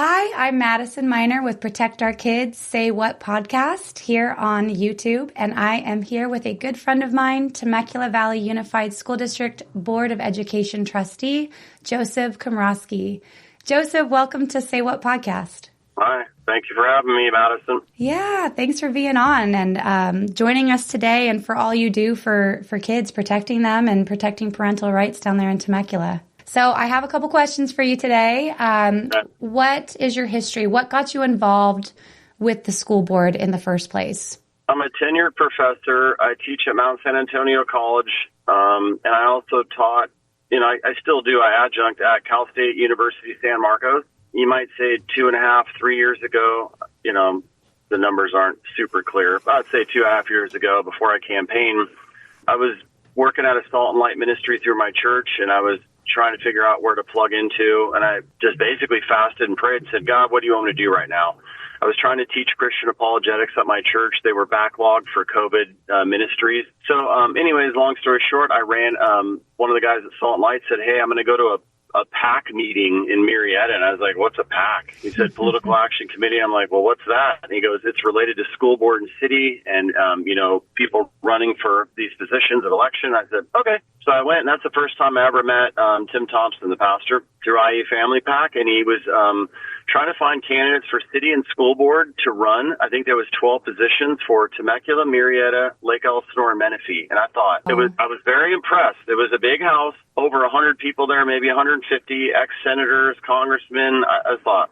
Hi, I'm Madison Miner with Protect Our Kids, Say What podcast here on YouTube, and I am here with a good friend of mine, Temecula Valley Unified School District Board of Education trustee, Joseph Komrosky. Joseph, welcome to Say What podcast. Hi, thank you for having me, Madison. Yeah, thanks for being on and joining us today and for all you do for kids, protecting them and protecting parental rights down there in Temecula. So I have a couple questions for you today. What is your history? What got you involved with the school board in the first place? I'm a tenured professor. I teach at Mount San Antonio College, and I also taught, I still do. I adjunct at Cal State University San Marcos. You might say 2.5, 3 years ago, the numbers aren't super clear, but I'd say 2.5 years ago before I campaigned, I was working at a Salt and Light ministry through my church, and I was trying to figure out where to plug into. And I just basically fasted and prayed and said, God, what do you want me to do right now? I was trying to teach Christian apologetics at my church. They were backlogged for COVID ministries. So anyways, long story short, I ran, one of the guys at Salt and Light said, hey, I'm going to go to a PAC meeting in Marietta. And I was like, what's a PAC? He said, Political Action Committee. I'm like, well, what's that? And he goes, it's related to school board and city and, people running for these positions of election. I said, okay. So I went, and that's the first time I ever met Tim Thompson, the pastor, through IE Family PAC, and he was trying to find candidates for city and school board to run. I think there was 12 positions for Temecula, Marietta, Lake Elsinore, and Menifee. And I thought I was very impressed. It was a big house, over 100 people there, maybe 150 ex-senators, congressmen. I thought,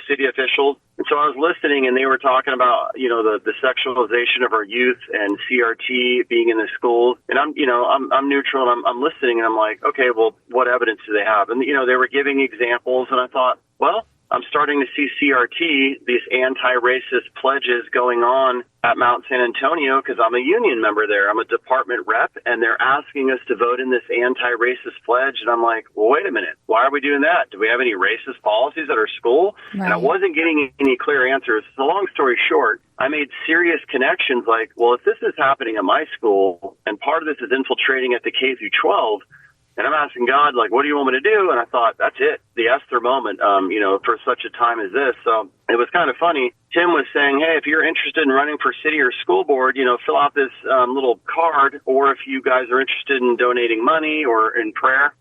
city officials. And so I was listening, and they were talking about, the sexualization of our youth and CRT being in the schools. And I'm neutral, and I'm listening, and I'm like, okay, well, what evidence do they have? And, they were giving examples, and I thought, well, I'm starting to see CRT, these anti-racist pledges going on at Mount San Antonio because I'm a union member there. I'm a department rep, and they're asking us to vote in this anti-racist pledge. And I'm like, well, wait a minute. Why are we doing that? Do we have any racist policies at our school? Right. And I wasn't getting any clear answers. So long story short, I made serious connections like, well, if this is happening at my school and part of this is infiltrating at the K through 12, and I'm asking God, like, what do you want me to do? And I thought, that's it, the Esther moment, for such a time as this. So it was kind of funny. Tim was saying, hey, if you're interested in running for city or school board, fill out this little card. Or if you guys are interested in donating money or in prayer,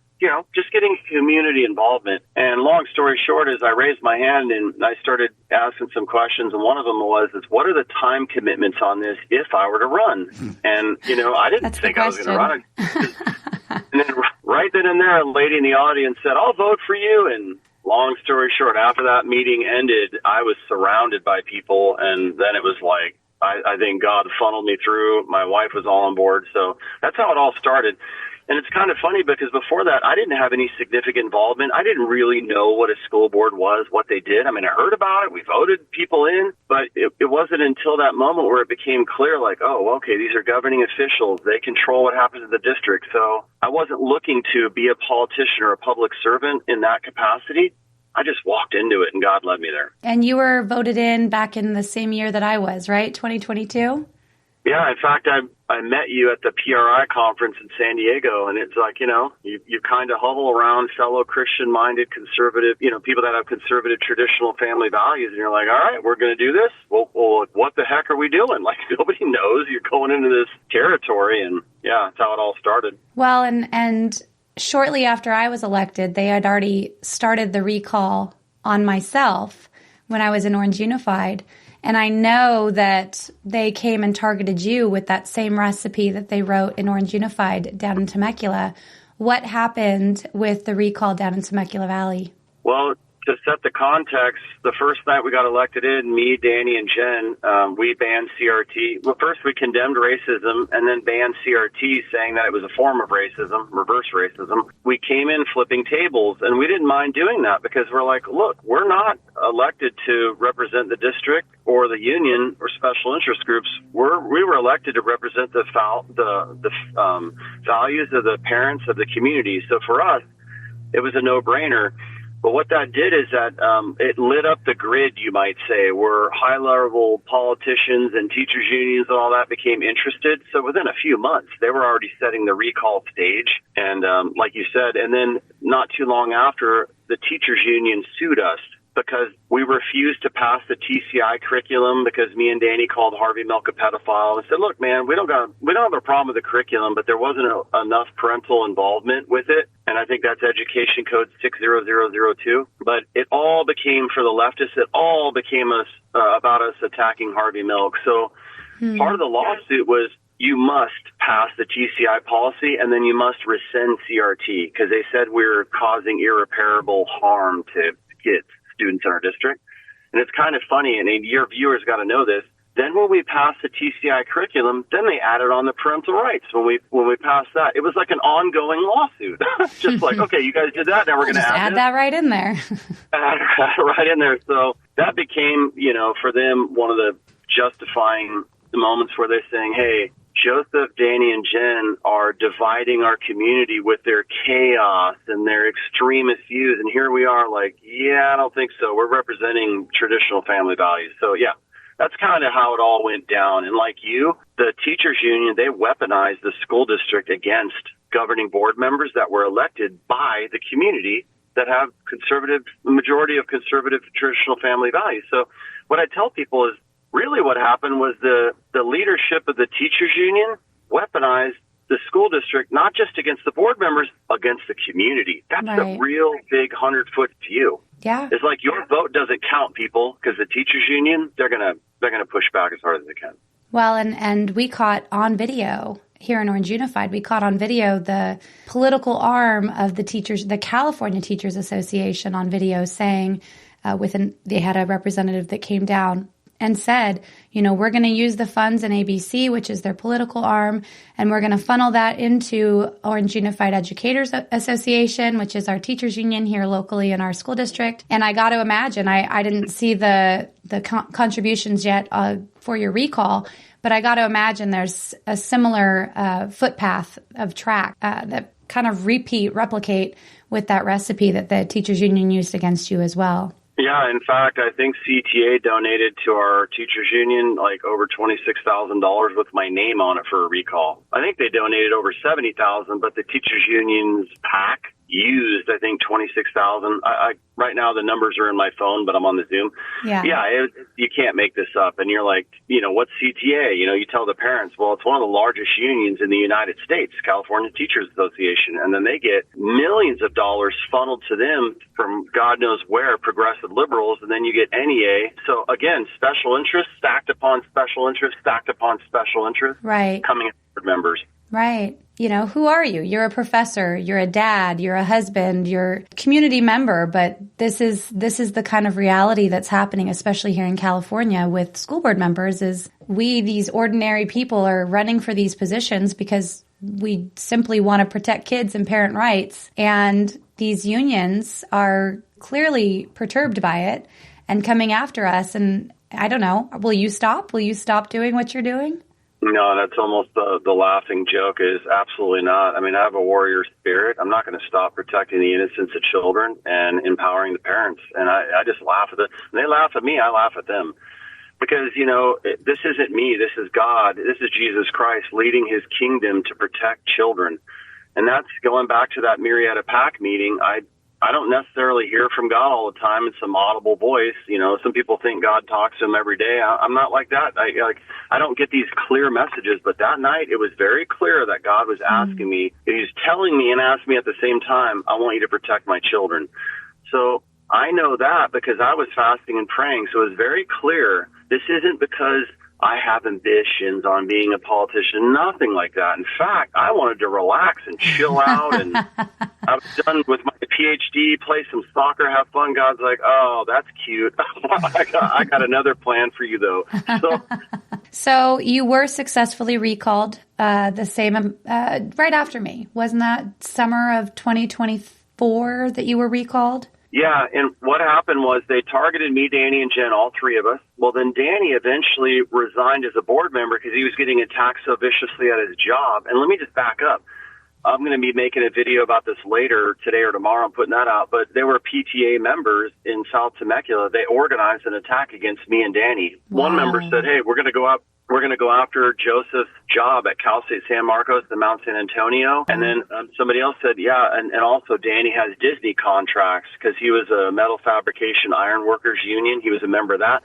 just getting community involvement. And long story short is I raised my hand and I started asking some questions. And one of them was, what are the time commitments on this if I were to run? And, I didn't think I was going to run. And then right then and there, a lady in the audience said, I'll vote for you. And long story short, after that meeting ended, I was surrounded by people. And then it was like, I think God funneled me through. My wife was all on board. So that's how it all started. And it's kind of funny because before that, I didn't have any significant involvement. I didn't really know what a school board was, what they did. I mean, I heard about it. We voted people in, but it wasn't until that moment where it became clear, like, oh, okay, these are governing officials. They control what happens in the district. So I wasn't looking to be a politician or a public servant in that capacity. I just walked into it and God led me there. And you were voted in back in the same year that I was, right? 2022? Yeah, in fact, I met you at the PRI conference in San Diego, and it's like, you kind of huddle around fellow Christian-minded, conservative, people that have conservative traditional family values, and you're like, all right, we're going to do this? Well, what the heck are we doing? Like, nobody knows. You're going into this territory, and yeah, that's how it all started. Well, and shortly after I was elected, they had already started the recall on myself when I was in Orange Unified. And I know that they came and targeted you with that same recipe that they wrote in Orange Unified down in Temecula. What happened with the recall down in Temecula Valley? Well, to set the context, the first night we got elected in, me, Danny, and Jen, we banned CRT. Well, first we condemned racism and then banned CRT, saying that it was a form of racism, reverse racism. We came in flipping tables, and we didn't mind doing that because we're like, look, we're not elected to represent the district or the union or special interest groups. We were elected to represent the values of the parents of the community. So for us, it was a no-brainer. But what that did is that it lit up the grid, you might say, where high-level politicians and teachers' unions and all that became interested. So within a few months, they were already setting the recall stage. And like you said, and then not too long after, the teachers' union sued us because we refused to pass the TCI curriculum because me and Danny called Harvey Milk a pedophile and said, look, man, we don't have a problem with the curriculum, but there wasn't enough parental involvement with it. And I think that's Education Code 60002. But it all became, for the leftists, about us attacking Harvey Milk. So part of the lawsuit was, you must pass the TCI policy, and then you must rescind CRT, because they said we're causing irreparable harm to kids, students in our district. And it's kind of funny, and your viewers got to know this. Then when we passed the TCI curriculum, then they added on the parental rights. When we passed that, it was like an ongoing lawsuit. Just like, okay, you guys did that, now we're going to add that right in there. Add right in there. So that became, for them, one of the justifying moments where they're saying, hey, Joseph, Danny, and Jen are dividing our community with their chaos and their extremist views. And here we are like, yeah, I don't think so. We're representing traditional family values. So, yeah, that's kind of how it all went down. And like you, the teachers union, they weaponized the school district against governing board members that were elected by the community that have majority of conservative traditional family values. So what I tell people is, really what happened was the leadership of the teachers union weaponized the school district, not just against the board members, against the community. That's the real big 100-foot view. Yeah. It's like your vote doesn't count, people, because the teachers union, they're gonna push back as hard as they can. Well, and we caught on video here in Orange Unified, we caught on video the political arm of the California Teachers Association on video saying, they had a representative that came down and said, we're going to use the funds in ABC, which is their political arm, and we're going to funnel that into Orange Unified Educators Association, which is our teachers union here locally in our school district. And I got to imagine, I didn't see the contributions yet for your recall, but I got to imagine there's a similar footpath of track that kind of replicate with that recipe that the teachers union used against you as well. Yeah, in fact, I think CTA donated to our teachers union like over $26,000 with my name on it for a recall. I think they donated over $70,000, but the teachers union's PAC used, I think, $26,000. Right now the numbers are in my phone, but I'm on the Zoom. Yeah, you can't make this up. And you're like, what's CTA? You tell the parents, well, it's one of the largest unions in the United States, California Teachers Association. And then they get millions of dollars funneled to them from God knows where, progressive liberals. And then you get NEA. So again, special interest stacked upon special interest, stacked upon special interest. Right. Coming in members. Right. Who are you? You're a professor, you're a dad, you're a husband, you're a community member, but this is the kind of reality that's happening, especially here in California with school board members, is these ordinary people are running for these positions because we simply want to protect kids and parent rights. And these unions are clearly perturbed by it and coming after us. And I don't know, will you stop? Will you stop doing what you're doing? No, that's almost the laughing joke is absolutely not. I mean, I have a warrior spirit. I'm not going to stop protecting the innocence of children and empowering the parents. And I just laugh at them. When they laugh at me, I laugh at them. Because, this isn't me. This is God. This is Jesus Christ leading his kingdom to protect children. And that's going back to that Myriad of PAC meeting. I don't necessarily hear from God all the time in some audible voice. Some people think God talks to them every day. I'm not like that. I don't get these clear messages, but that night it was very clear that God was asking me, he was telling me and asking me at the same time, I want you to protect my children. So I know that because I was fasting and praying. So it was very clear. This isn't because I have ambitions on being a politician, nothing like that. In fact, I wanted to relax and chill out, and I was done with my PhD, play some soccer, have fun. God's like, oh, that's cute. I got another plan for you, though. So you were successfully recalled right after me. Wasn't that summer of 2024 that you were recalled? Yeah, and what happened was they targeted me, Danny, and Jen, all three of us. Well, then Danny eventually resigned as a board member because he was getting attacked so viciously at his job. And let me just back up. I'm going to be making a video about this later today or tomorrow. I'm putting that out. But there were PTA members in South Temecula. They organized an attack against me and Danny. Wow. One member said, hey, we're going to go after Joseph's job at Cal State San Marcos and Mount San Antonio. And then somebody else said, yeah, and also Danny has Disney contracts because he was a metal fabrication iron workers union. He was a member of that.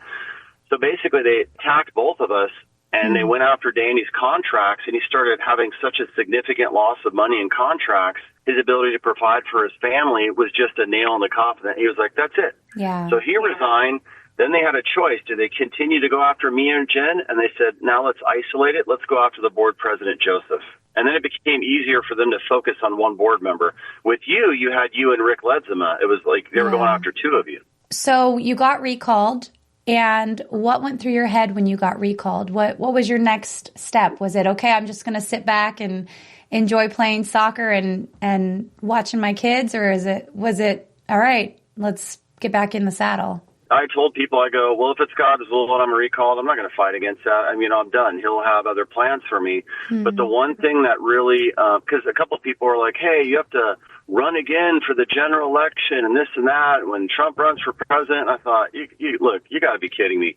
So basically they attacked both of us, and they went after Danny's contracts, and he started having such a significant loss of money in contracts. His ability to provide for his family was just a nail in the coffin. He was like, that's it. Yeah. So he resigned. Then they had a choice. Do they continue to go after me and Jen? And they said, now let's isolate it. Let's go after the board president, Joseph. And then it became easier for them to focus on one board member. With you had you and Rick Ledzema. It was like they were going after two of you. So you got recalled. And what went through your head when you got recalled? What was your next step? Was it, okay, I'm just going to sit back and enjoy playing soccer and watching my kids? Or was it, all right, let's get back in the saddle? I told people, I go, well, if it's God's will and I'm recalled, I'm not going to fight against that. I mean, I'm done. He'll have other plans for me. But the one thing that really, because a couple of people were like, hey, you have to run again for the general election and this and that. When Trump runs for president, I thought, look, you got to be kidding me.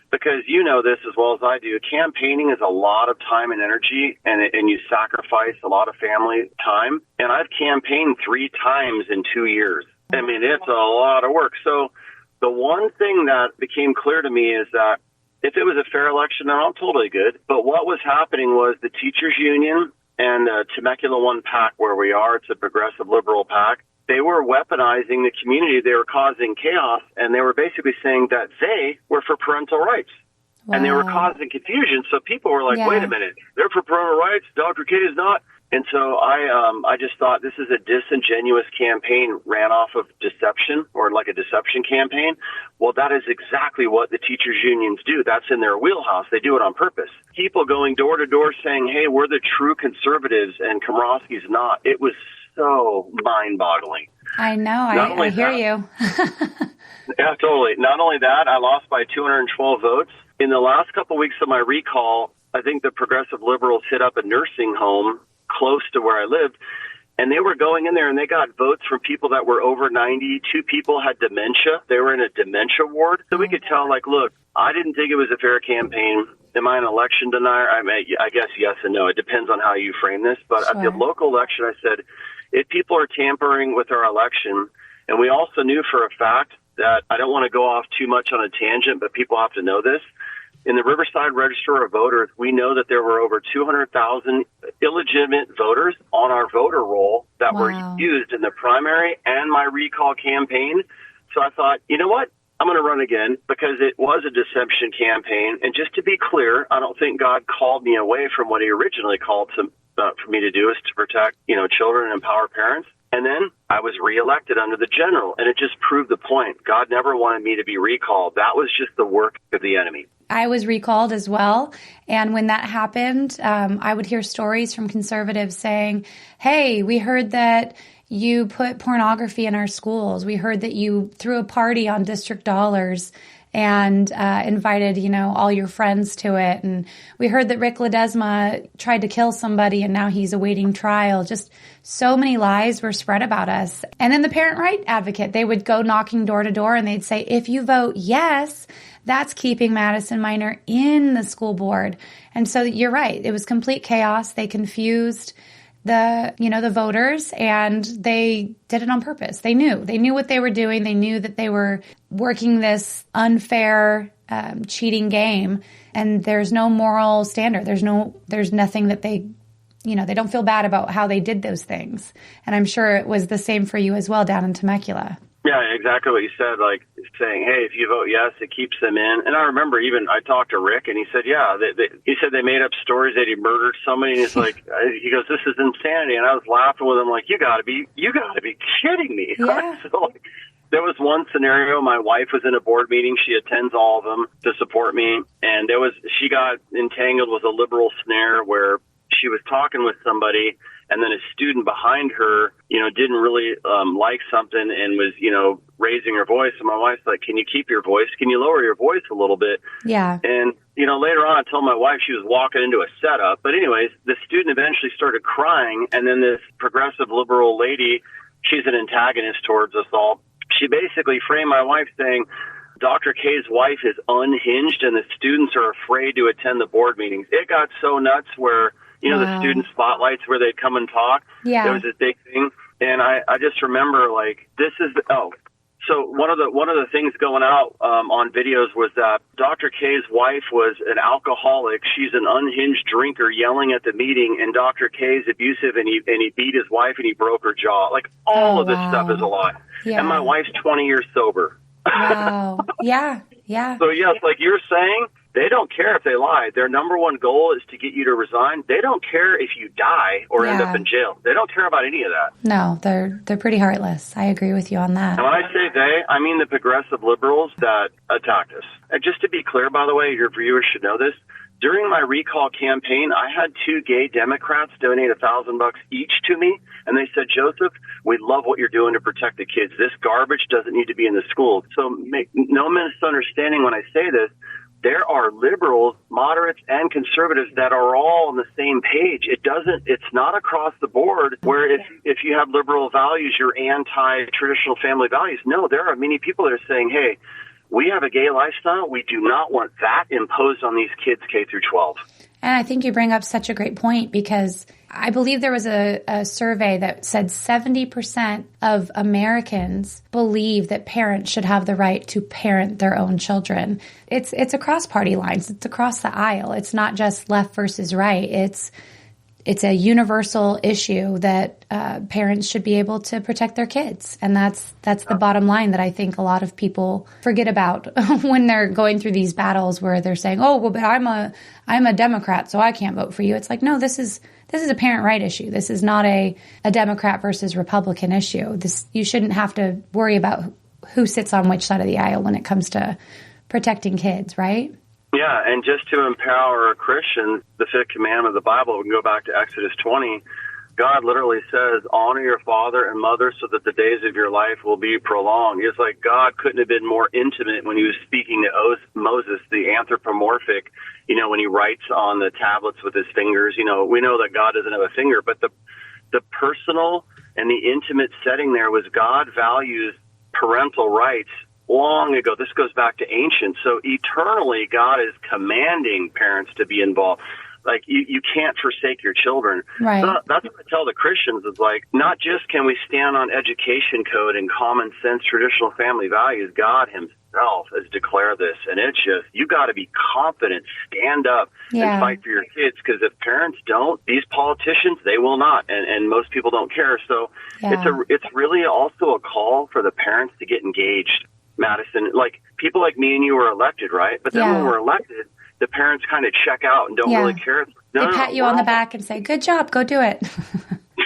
Because you know this as well as I do. Campaigning is a lot of time and energy, and you sacrifice a lot of family time. And I've campaigned 3 times in 2 years. I mean, it's a lot of work. So the one thing that became clear to me is that if it was a fair election, then I'm totally good. But what was happening was the teachers union and Temecula One PAC, where we are, it's a progressive liberal PAC, they were weaponizing the community. They were causing chaos, and they were basically saying that they were for parental rights. Wow. And they were causing confusion. So people were like, wait a minute, they're for parental rights, Dr. K is not. And so I just thought this is a disingenuous campaign ran off of deception, or like a deception campaign. Well, that is exactly what the teachers unions do. That's in their wheelhouse. They do it on purpose. People going door to door saying, hey, we're the true conservatives and Komrosky's not. It was so mind-boggling. I know. I hear you. Yeah, totally. Not only that, I lost by 212 votes. In the last couple of weeks of my recall, I think the progressive liberals hit up a nursing home close to where I lived, and they were going in there and they got votes from people that were over 90. 2 people had dementia. They were in a dementia ward. So we could tell, like, look, I didn't think it was a fair campaign. Am I an election denier? I mean, I guess yes and no. It depends on how you frame this. But at the local election, I said, if people are tampering with our election, and we also knew for a fact that, I don't want to go off too much on a tangent, but people have to know this. In the Riverside Register of Voters, we know that there were over 200,000 illegitimate voters on our voter roll that were used in the primary and my recall campaign. So I thought, you know what? I'm going to run again because it was a deception campaign. And just to be clear, I don't think God called me away from what he originally called for me to do, is to protect, children and empower parents. And then I was reelected under the general, and it just proved the point. God never wanted me to be recalled. That was just the work of the enemy. I was recalled as well. And when that happened, I would hear stories from conservatives saying, hey, we heard that you put pornography in our schools. We heard that you threw a party on district dollars and invited, all your friends to it. And we heard that Rick Ledesma tried to kill somebody and now he's awaiting trial. Just so many lies were spread about us. And then the parent right advocate, they would go knocking door to door and they'd say, if you vote yes, that's keeping Madison Miner in the school board. And so you're right. It was complete chaos. They confused the voters, and they did it on purpose. They knew what they were doing. They knew that they were working this unfair, cheating game, and there's no moral standard. There's nothing that they don't feel bad about how they did those things. And I'm sure it was the same for you as well down in Temecula. Yeah, exactly what you said, like saying, hey, if you vote yes, it keeps them in. And I remember even I talked to Rick, and he said, he said they made up stories that he murdered somebody, and he's like, he goes, this is insanity. And I was laughing with him like, you gotta be kidding me. Yeah. So, there was one scenario, my wife was in a board meeting, she attends all of them to support me, and she got entangled with a liberal snare where she was talking with somebody, and then a student behind her, didn't really like something and was, raising her voice. And my wife's like, can you keep your voice? Can you lower your voice a little bit? Yeah. And, later on, I told my wife she was walking into a setup. But anyways, the student eventually started crying. And then this progressive liberal lady, she's an antagonist towards us all. She basically framed my wife saying, Dr. K's wife is unhinged and the students are afraid to attend the board meetings. It got so nuts where, Wow. the student spotlights where they'd come and talk. Yeah. There was this big thing. And I just remember so one of the things going out on videos was that Dr. K's wife was an alcoholic. She's an unhinged drinker yelling at the meeting, and Dr. K's abusive, and he beat his wife and he broke her jaw. Like all of this stuff is a lie. Yeah. And my wife's 20 years sober. Wow. Yeah. Yeah. So yes, like you're saying, they don't care if they lie. Their number one goal is to get you to resign. They don't care if you die or end up in jail. They don't care about any of that. No, they're pretty heartless. I agree with you on that. And when I say they, I mean the progressive liberals that attacked us. And just to be clear, by the way, your viewers should know this. During my recall campaign, I had 2 gay Democrats donate $1,000 each to me. And they said, Joseph, we love what you're doing to protect the kids. This garbage doesn't need to be in the schools. So make no misunderstanding when I say this. There are liberals, moderates, and conservatives that are all on the same page. It's not across the board where if you have liberal values, you're anti-traditional family values. No, there are many people that are saying, hey, we have a gay lifestyle. We do not want that imposed on these kids K through 12. And I think you bring up such a great point because I believe there was a survey that said 70% of Americans believe that parents should have the right to parent their own children. It's across party lines. It's across the aisle. It's not just left versus right. It's a universal issue that parents should be able to protect their kids. And that's the bottom line that I think a lot of people forget about when they're going through these battles where they're saying, oh, well, but I'm a Democrat, so I can't vote for you. It's like, no, this is a parent right issue. This is not a Democrat versus Republican issue. You shouldn't have to worry about who sits on which side of the aisle when it comes to protecting kids, right? Yeah, and just to empower Christians, the 5th commandment of the Bible, we can go back to Exodus 20. God literally says, honor your father and mother so that the days of your life will be prolonged. It's like God couldn't have been more intimate when he was speaking to Moses, the anthropomorphic, when he writes on the tablets with his fingers. We know that God doesn't have a finger, but the personal and the intimate setting there was God values parental rights long ago. This goes back to ancient. So eternally, God is commanding parents to be involved. Like, you can't forsake your children. Right. So that's what I tell the Christians is like, not just can we stand on education code and common sense traditional family values, God himself has declared this. And it's just, you got to be confident, stand up and fight for your kids. Because if parents don't, these politicians, they will not. And most people don't care. So it's really also a call for the parents to get engaged. Madison, like people like me and you were elected, right? But then when we're elected, the parents kind of check out and don't really care. They pat you on the back and say, good job, go do it.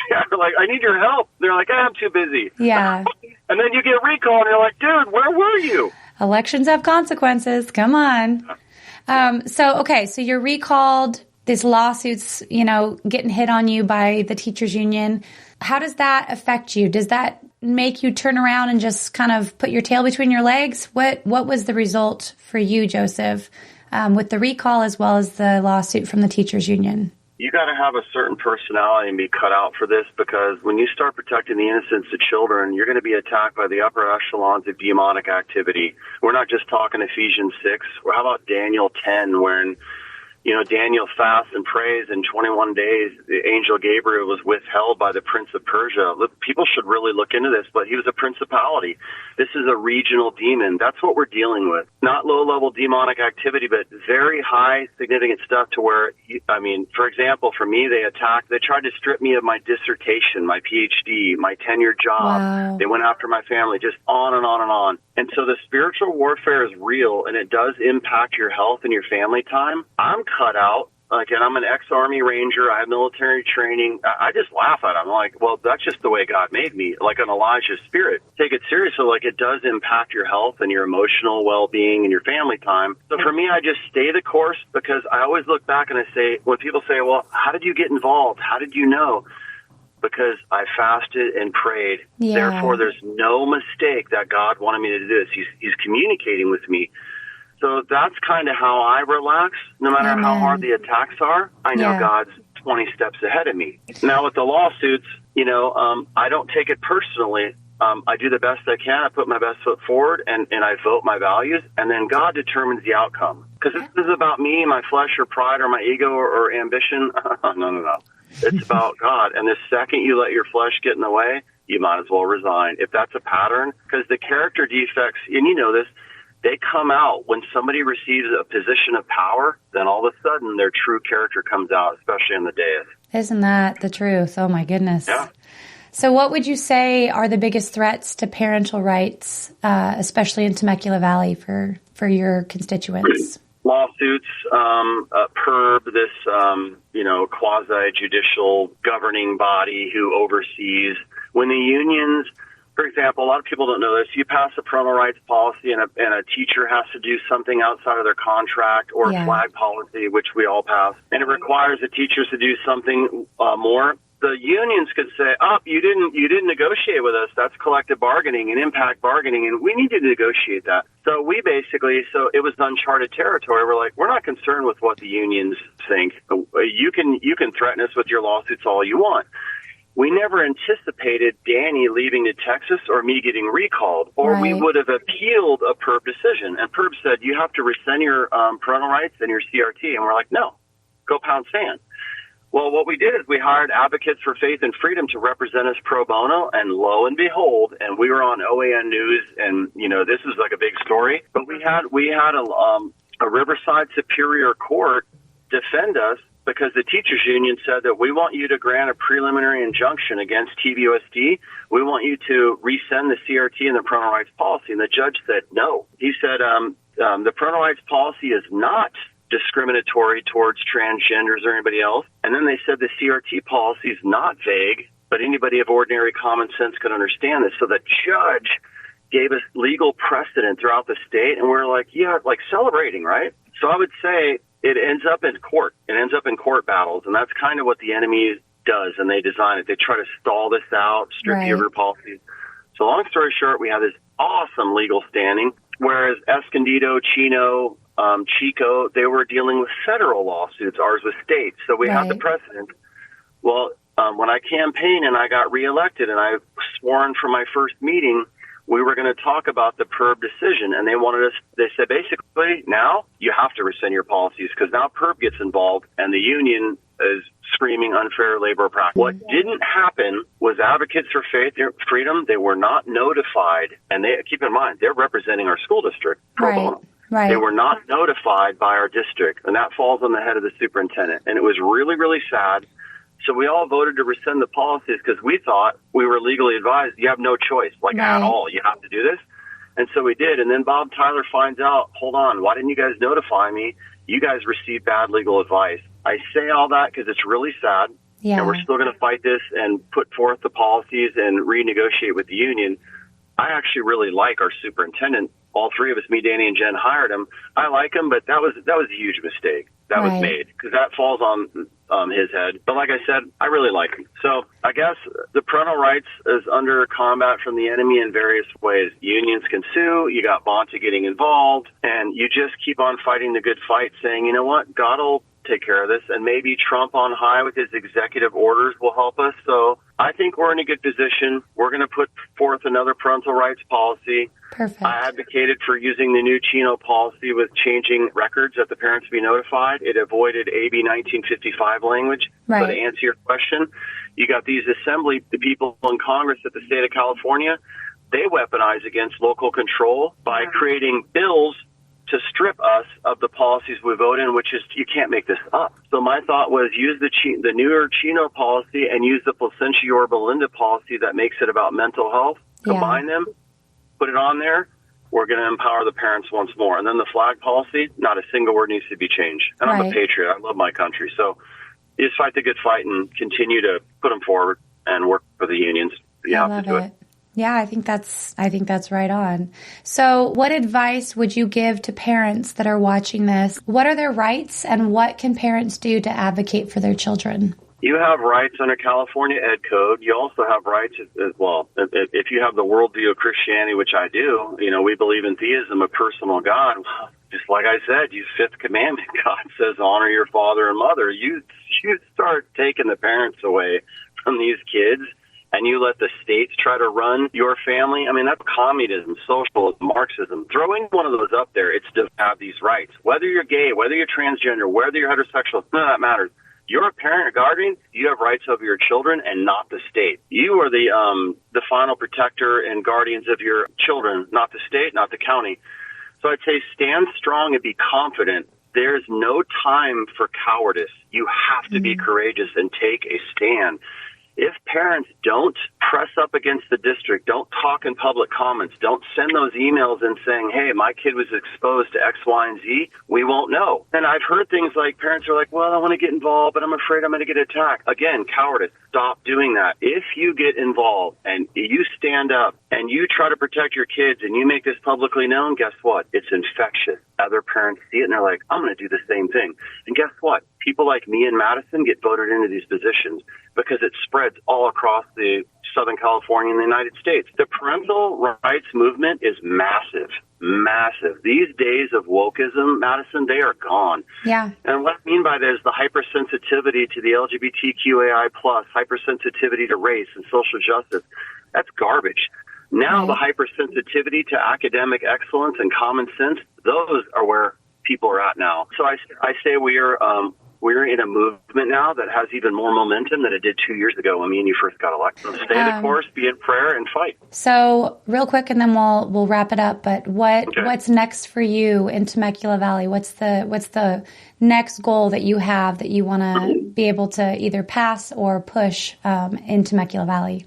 Yeah, like, I need your help. They're like, I'm too busy. Yeah. And then you get recalled and you're like, dude, where were you? Elections have consequences. Come on. So you're recalled. This lawsuit's, getting hit on you by the teachers union. How does that affect you? Does that make you turn around and just kind of put your tail between your legs? What was the result for you, Joseph, with the recall as well as the lawsuit from the teachers union? You got to have a certain personality and be cut out for this, because when you start protecting the innocence of children, you're going to be attacked by the upper echelons of demonic activity. We're not just talking Ephesians 6. How about Daniel 10, when Daniel fasts and prays in 21 days. The angel Gabriel was withheld by the prince of Persia. People should really look into this, but he was a principality. This is a regional demon. That's what we're dealing with. Not low-level demonic activity, but very high, significant stuff to where, for example, for me, they tried to strip me of my dissertation, my PhD, my tenured job. Wow. They went after my family, just on and on and on. And so the spiritual warfare is real, and it does impact your health and your family time. I'm cut out. And I'm an ex-Army Ranger. I have military training. I just laugh at it. I'm like, well, that's just the way God made me, like an Elijah spirit. Take it seriously. Like, it does impact your health and your emotional well-being and your family time. So for me, I just stay the course, because I always look back and I say, when people say, well, how did you get involved? How did you know? because I fasted and prayed. Yeah. Therefore, there's no mistake that God wanted me to do this. He's communicating with me. So that's kind of how I relax. No matter Amen. how hard the attacks are, I know God's 20 steps ahead of me. Now with the lawsuits, I don't take it personally. I do the best I can. I put my best foot forward, and I vote my values, and then God determines the outcome. Because this is about me, my flesh, or pride, or my ego, or ambition. No. It's about God. And the second you let your flesh get in the way, you might as well resign. If that's a pattern, because the character defects, and you know this, they come out when somebody receives a position of power, then all of a sudden their true character comes out, especially in the dais. Isn't that the truth? Oh, my goodness. Yeah. So what would you say are the biggest threats to parental rights, especially in Temecula Valley for your constituents? Lawsuits, PERB, this, quasi-judicial governing body who oversees. When the unions, for example, a lot of people don't know this, you pass a parental rights policy and a teacher has to do something outside of their contract or flag policy, which we all pass, and it requires the teachers to do something more. The unions could say, you didn't negotiate with us. That's collective bargaining and impact bargaining, and we need to negotiate that. So it was uncharted territory. We're like, we're not concerned with what the unions think. You can threaten us with your lawsuits all you want. We never anticipated Danny leaving to Texas or me getting recalled, or we would have appealed a PERB decision. And PERB said, you have to rescind your parental rights and your CRT. And we're like, no, go pound sand. Well, what we did is we hired advocates for faith and freedom to represent us pro bono, and lo and behold, and we were on OAN News, and this is like a big story. But we had a Riverside Superior Court defend us because the teachers union said that we want you to grant a preliminary injunction against TVUSD. We want you to rescind the CRT and the parental rights policy, and the judge said no. He said the parental rights policy is not discriminatory towards transgenders or anybody else. And then they said the CRT policy is not vague, but anybody of ordinary common sense could understand this. So the judge gave us legal precedent throughout the state, and we're like, celebrating, right? So I would say it ends up in court. It ends up in court battles, and that's kind of what the enemy does, and they design it. They try to stall this out, strip you of your policies. So long story short, we have this awesome legal standing, whereas Escondido, Chino, Chico, they were dealing with federal lawsuits. Ours was state. So we had the precedent. Well, when I campaigned and I got reelected and I sworn for my first meeting, we were going to talk about the PERB decision. And they said, basically, now you have to rescind your policies because now PERB gets involved and the union is screaming unfair labor practice. What didn't happen was advocates for faith and freedom, they were not notified. And keep in mind, they're representing our school district pro bono. They were not notified by our district, and that falls on the head of the superintendent. And it was really, really sad. So we all voted to rescind the policies because we thought we were legally advised. You have no choice, at all. You have to do this. And so we did. And then Bob Tyler finds out, hold on, why didn't you guys notify me? You guys received bad legal advice. I say all that because it's really sad. And we're still going to fight this and put forth the policies and renegotiate with the union. I actually really like our superintendent. All three of us, me, Danny, and Jen, hired him. I like him, but that was a huge mistake that was made because that falls on his head. But like I said, I really like him. So I guess the parental rights is under combat from the enemy in various ways. Unions can sue. You got Bonta getting involved, and you just keep on fighting the good fight, saying, you know what, God will take care of this, and maybe Trump on high with his executive orders will help us. So I think we're in a good position. We're going to put forth another parental rights policy. Perfect. I advocated for using the new Chino policy with changing records that the parents be notified. It avoided AB 1955 language. So to answer your question, you got the people in Congress at the state of California, they weaponize against local control by creating bills to strip us of the policies we vote in, which is, you can't make this up. So my thought was use the newer Chino policy and use the Placentia Yorba Linda policy that makes it about mental health, combine them, put it on there. We're going to empower the parents once more. And then the flag policy, not a single word needs to be changed. And I'm a patriot. I love my country. So you just fight the good fight and continue to put them forward and work for the unions. You have to do it. Yeah, I think that's right on. So what advice would you give to parents that are watching this? What are their rights and what can parents do to advocate for their children? You have rights under California Ed Code. You also have rights as well. If you have the worldview of Christianity, which I do, we believe in theism, a personal God. Just like I said, you fifth commandment, God says, honor your father and mother. You start taking the parents away from these kids, and you let the states try to run your family. I mean, that's communism, socialism, Marxism. Throw any one of those up there, it's to have these rights. Whether you're gay, whether you're transgender, whether you're heterosexual, none of that matters. You're a parent or guardian, you have rights over your children and not the state. You are the final protector and guardians of your children, not the state, not the county. So I'd say stand strong and be confident. There's no time for cowardice. You have to be courageous and take a stand. If parents don't press up against the district, don't talk in public comments, don't send those emails in saying, hey, my kid was exposed to X, Y, and Z, we won't know. And I've heard things like parents are like, well, I want to get involved, but I'm afraid I'm going to get attacked. Again, cowardice. Stop doing that. If you get involved and you stand up and you try to protect your kids and you make this publicly known, guess what? It's infectious. Other parents see it and they're like, I'm going to do the same thing. And guess what? People like me and Madison get voted into these positions because it spreads all across the Southern California and the United States. The parental rights movement is massive, massive. These days of wokeism, Madison, they are gone. Yeah. And what I mean by that is the hypersensitivity to the LGBTQAI+, hypersensitivity to race and social justice. That's garbage. Now the hypersensitivity to academic excellence and common sense, those are where people are at now. So I say we're in a movement now that has even more momentum than it did 2 years ago when me and you first got elected. So stay the course, be in prayer, and fight. So real quick, and then we'll wrap it up. But what's next for you in Temecula Valley? What's the next goal that you have that you want to be able to either pass or push in Temecula Valley?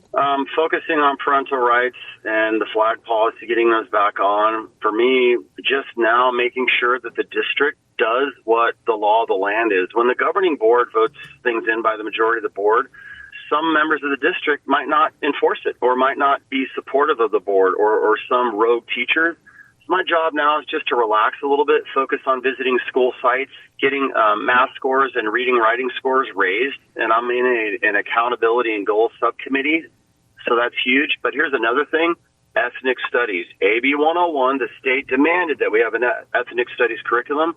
Focusing on parental rights and the flag policy, getting those back on. For me, just now making sure that the district does what the law of the land is. When the governing board votes things in by the majority of the board, some members of the district might not enforce it or might not be supportive of the board or some rogue teachers. My job now is just to relax a little bit, focus on visiting school sites, getting math scores and reading writing scores raised. And I'm in an accountability and goals subcommittee, so that's huge. But here's another thing. Ethnic studies. AB 101, the state demanded that we have an ethnic studies curriculum.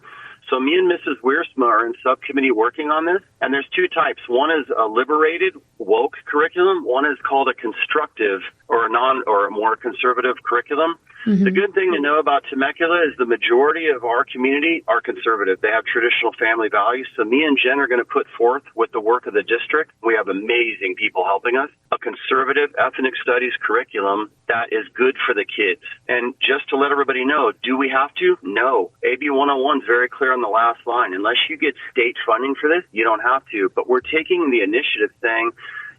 So me and Mrs. Wiersma are in subcommittee working on this, and there's two types. One is a liberated, woke curriculum. One is called a constructive or a more conservative curriculum. Mm-hmm. The good thing to know about Temecula is the majority of our community are conservative. They have traditional family values. So me and Jen are going to put forth with the work of the district. We have amazing people helping us. A conservative ethnic studies curriculum that is good for the kids. And just to let everybody know, do we have to? No. AB 101 is very clear on the last line. Unless you get state funding for this, you don't have to. But we're taking the initiative saying,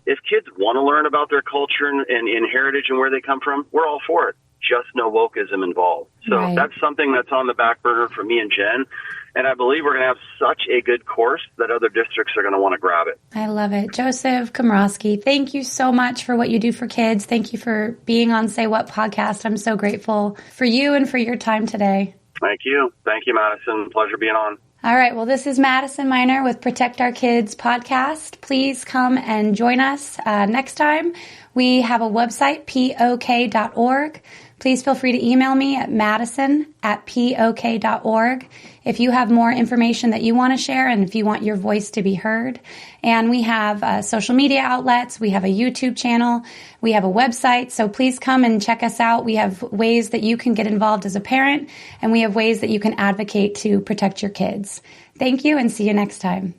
if kids want to learn about their culture and heritage and where they come from, we're all for it. Just no wokeism involved. So that's something that's on the back burner for me and Jen. And I believe we're going to have such a good course that other districts are going to want to grab it. I love it. Joseph Komrosky, thank you so much for what you do for kids. Thank you for being on Say What podcast. I'm so grateful for you and for your time today. Thank you. Thank you, Madison. Pleasure being on. All right. Well, this is Madison Miner with Protect Our Kids podcast. Please come and join us next time. We have a website, pok.org. Please feel free to email me at madison@pok.org if you have more information that you want to share and if you want your voice to be heard. And we have social media outlets. We have a YouTube channel. We have a website. So please come and check us out. We have ways that you can get involved as a parent, and we have ways that you can advocate to protect your kids. Thank you, and see you next time.